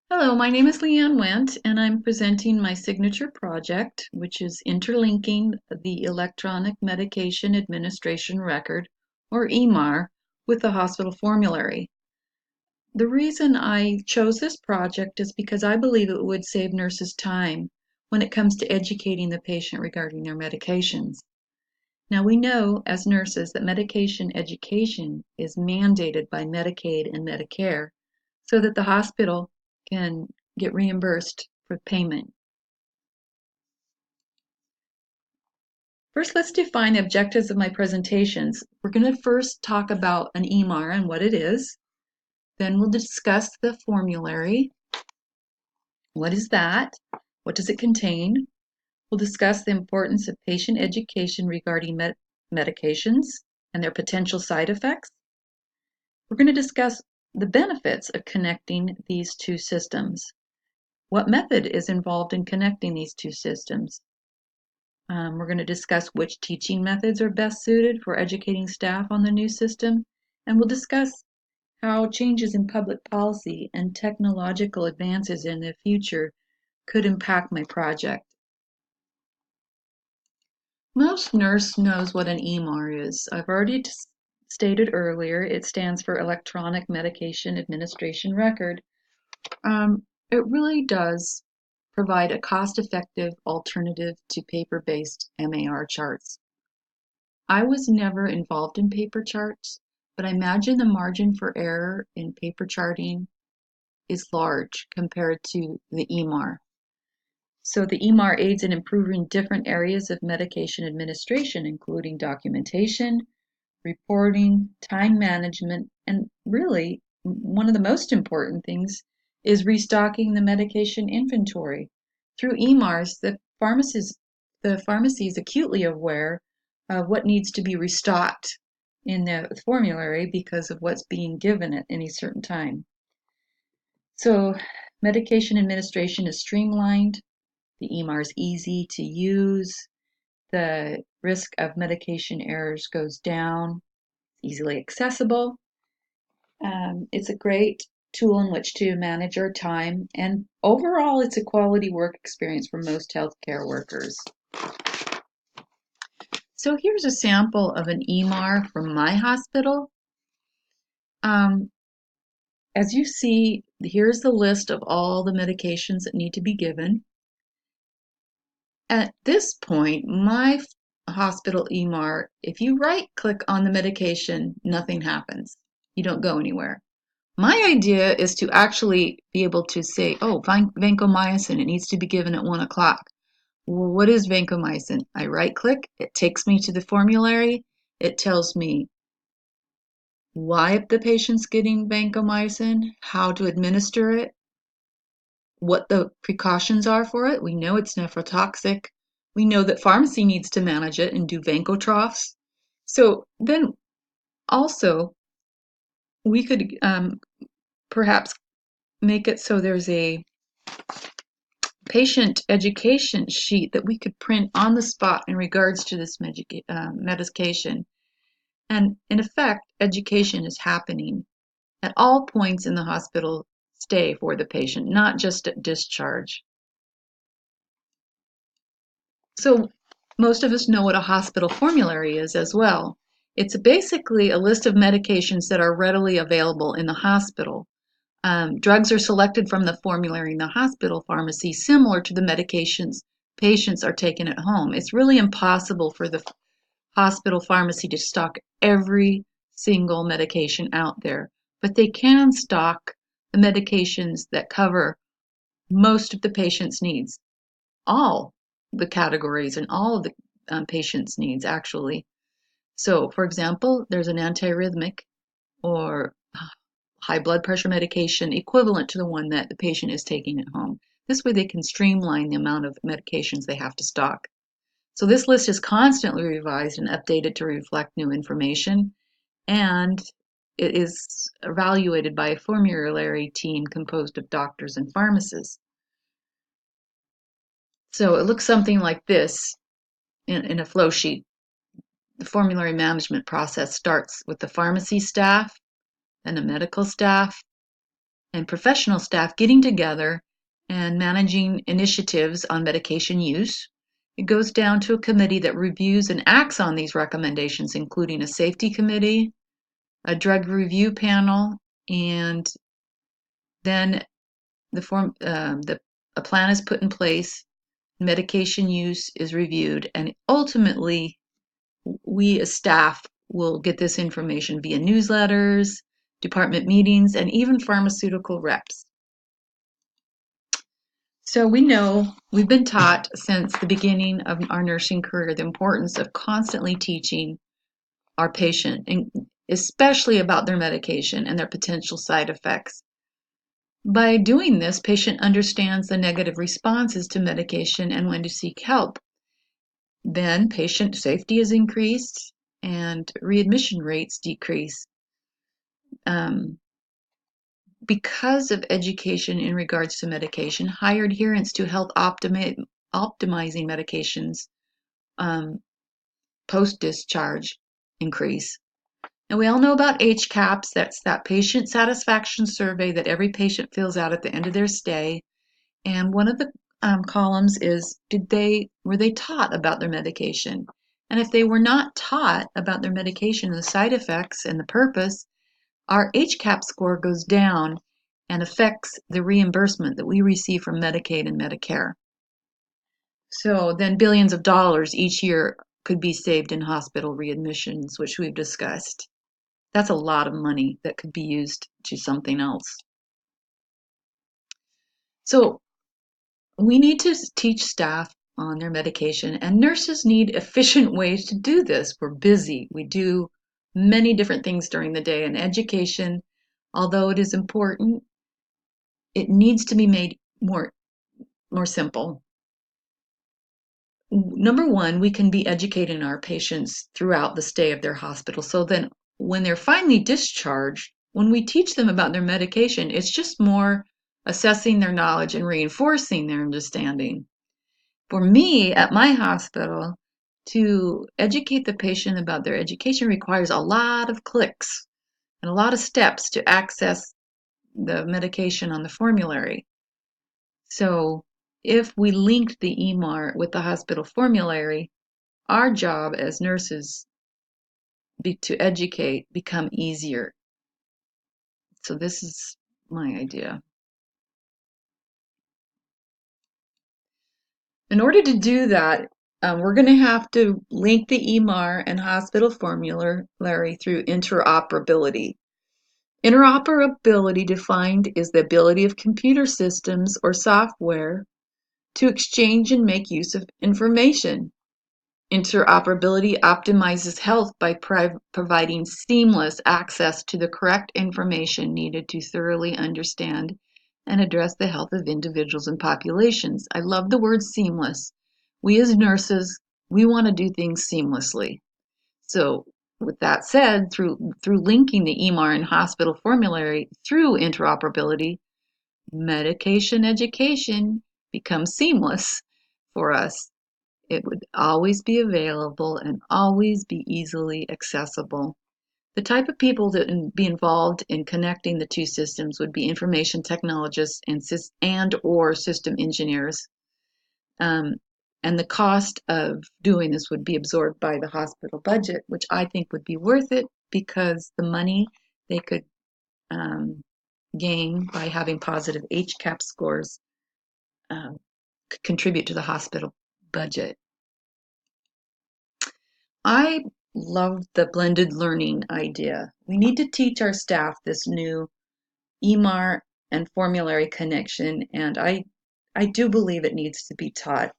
Hello, my name is Leanne Wendt, and I'm presenting my signature project, which is interlinking the Electronic Medication Administration Record, or EMAR, with the hospital formulary. The reason I chose this project is because I believe it would save nurses time when it comes to educating the patient regarding their medications. Now, we know as nurses that medication education is mandated by Medicaid and Medicare so that the hospital can get reimbursed for payment. First, let's define the objectives of my presentations. We're going to first talk about an EMAR and what it is. Then we'll discuss the formulary. What is that? What does it contain? We'll discuss the importance of patient education regarding medications and their potential side effects. We're going to discuss the benefits of connecting these two systems. What method is involved in connecting these two systems? We're going to discuss which teaching methods are best suited for educating staff on the new system, and we'll discuss how changes in public policy and technological advances in the future could impact my project. Most nurse knows what an EMAR is. I've already stated earlier, it stands for Electronic Medication Administration Record. It really does provide a cost-effective alternative to paper-based MAR charts. I was never involved in paper charts, but I imagine the margin for error in paper charting is large compared to the EMAR. So the EMAR aids in improving different areas of medication administration, including documentation, reporting, time management, and really one of the most important things is restocking the medication inventory. Through EMARs, the pharmacy is acutely aware of what needs to be restocked in the formulary because of what's being given at any certain time. So medication administration is streamlined, the EMAR is easy to use, the risk of medication errors goes down, easily accessible. It's a great tool in which to manage our time, and overall, it's a quality work experience for most healthcare workers. So here's a sample of an EMAR from my hospital. As you see, here's the list of all the medications that need to be given. At this point, my hospital EMAR, if you right-click on the medication, nothing happens. You don't go anywhere. My idea is to actually be able to say, oh, vancomycin, it needs to be given at 1 o'clock. Well, what is vancomycin? I right-click, it takes me to the formulary, it tells me why the patient's getting vancomycin, how to administer it, what the precautions are for it. We know it's nephrotoxic. We know that pharmacy needs to manage it and do vancotroughs. So then also we could perhaps make it so there's a patient education sheet that we could print on the spot in regards to this medication. And in effect, education is happening at all points in the hospital stay for the patient, not just at discharge. So most of us know what a hospital formulary is as well. It's basically a list of medications that are readily available in the hospital. Drugs are selected from the formulary in the hospital pharmacy, similar to the medications patients are taking at home. It's really impossible for the hospital pharmacy to stock every single medication out there, but they can stock the medications that cover most of the patient's needs, all the categories and all of the patient's needs, actually. So, for example, there's an antiarrhythmic or high blood pressure medication equivalent to the one that the patient is taking at home. This way they can streamline the amount of medications they have to stock. So this list is constantly revised and updated to reflect new information, and it is evaluated by a formulary team composed of doctors and pharmacists. So it looks something like this in a flow sheet. The formulary management process starts with the pharmacy staff, then the medical staff, and professional staff getting together and managing initiatives on medication use. It goes down to a committee that reviews and acts on these recommendations, including a safety committee, a drug review panel, and then a plan is put in place, medication use is reviewed, and ultimately we as staff will get this information via newsletters, department meetings, and even pharmaceutical reps. So we know we've been taught since the beginning of our nursing career the importance of constantly teaching our patient, and especially about their medication and their potential side effects. By doing this, patient understands the negative responses to medication and when to seek help. Then patient safety is increased and readmission rates decrease. Because of education in regards to medication, higher adherence to health optimizing medications post-discharge increase. And we all know about HCAHPS. That's that patient satisfaction survey that every patient fills out at the end of their stay. And one of the columns is, were they taught about their medication? And if they were not taught about their medication and the side effects and the purpose, our HCAHPS score goes down and affects the reimbursement that we receive from Medicaid and Medicare. So then billions of dollars each year could be saved in hospital readmissions, which we've discussed. That's a lot of money that could be used to something else. So we need to teach staff on their medication, and nurses need efficient ways to do this. We're busy. We do many different things during the day, and education, although it is important, it needs to be made more simple. Number one, we can be educating our patients throughout the stay of their hospital. So then when they're finally discharged, when we teach them about their medication, it's just more assessing their knowledge and reinforcing their understanding. For me, at my hospital, to educate the patient about their education requires a lot of clicks and a lot of steps to access the medication on the formulary. So if we linked the EMR with the hospital formulary, our job as nurses to educate become easier. So this is my idea. In order to do that, we're going to have to link the EMR and hospital formulary through interoperability. Interoperability defined is the ability of computer systems or software to exchange and make use of information. Interoperability optimizes health by providing seamless access to the correct information needed to thoroughly understand and address the health of individuals and populations. I love the word seamless. We as nurses, we want to do things seamlessly. So with that said, through linking the EMR and hospital formulary through interoperability, medication education becomes seamless for us. It would always be available and always be easily accessible. The type of people that would be involved in connecting the two systems would be information technologists and or system engineers. And the cost of doing this would be absorbed by the hospital budget, which I think would be worth it because the money they could gain by having positive HCAHPS scores could contribute to the hospital budget. I love the blended learning idea. We need to teach our staff this new EMR and formulary connection, and I do believe it needs to be taught.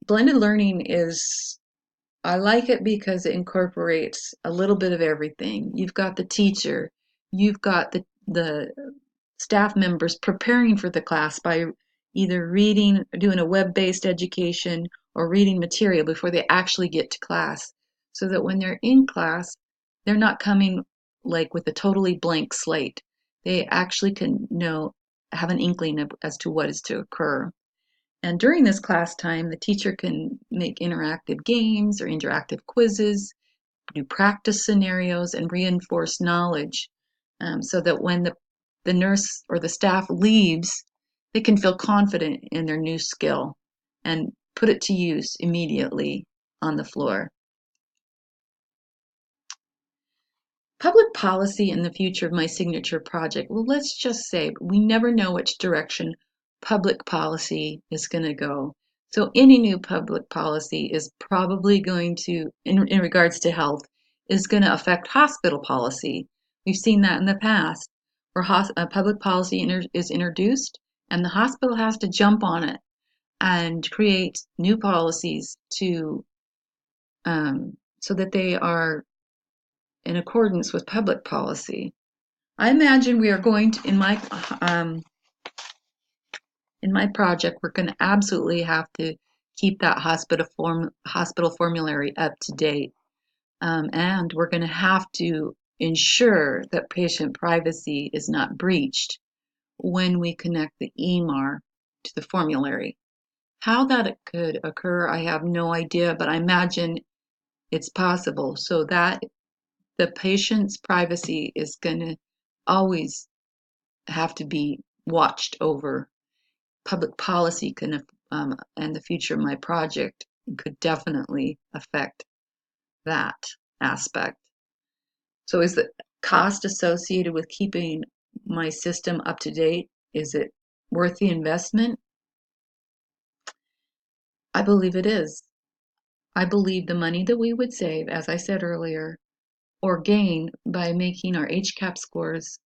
Blended learning is, I like it because it incorporates a little bit of everything. You've got the teacher, you've got the staff members preparing for the class by either reading, doing a web-based education, or reading material before they actually get to class, so that when they're in class, they're not coming like with a totally blank slate. They actually can have an inkling as to what is to occur. And during this class time, the teacher can make interactive games or interactive quizzes, do practice scenarios, and reinforce knowledge so that when the nurse or the staff leaves, they can feel confident in their new skill and put it to use immediately on the floor. Public policy in the future of my signature project. Well, let's just say we never know which direction public policy is going to go. So any new public policy is probably going to, in regards to health, is going to affect hospital policy. We've seen that in the past, where public policy is introduced and the hospital has to jump on it and create new policies to so that they are in accordance with public policy. I imagine we are going to, in my project, we're going to absolutely have to keep that hospital formulary up to date, and we're going to have to ensure that patient privacy is not breached when we connect the EMR to the formulary. How that could occur, I have no idea, but I imagine it's possible, so that the patient's privacy is going to always have to be watched over. Public policy can, and the future of my project could definitely affect that aspect. So is the cost associated with keeping my system up to date, is it worth the investment? I believe it is. I believe the money that we would save, as I said earlier, or gain by making our HCAHPS scores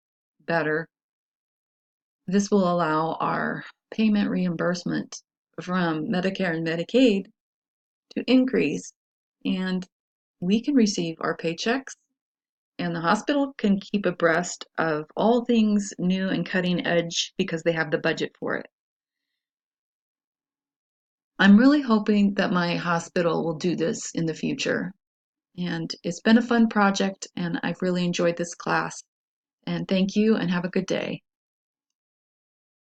better, this will allow our payment reimbursement from Medicare and Medicaid to increase, and we can receive our paychecks, and the hospital can keep abreast of all things new and cutting edge because they have the budget for it. I'm really hoping that my hospital will do this in the future. And it's been a fun project, and I've really enjoyed this class. And thank you, and have a good day.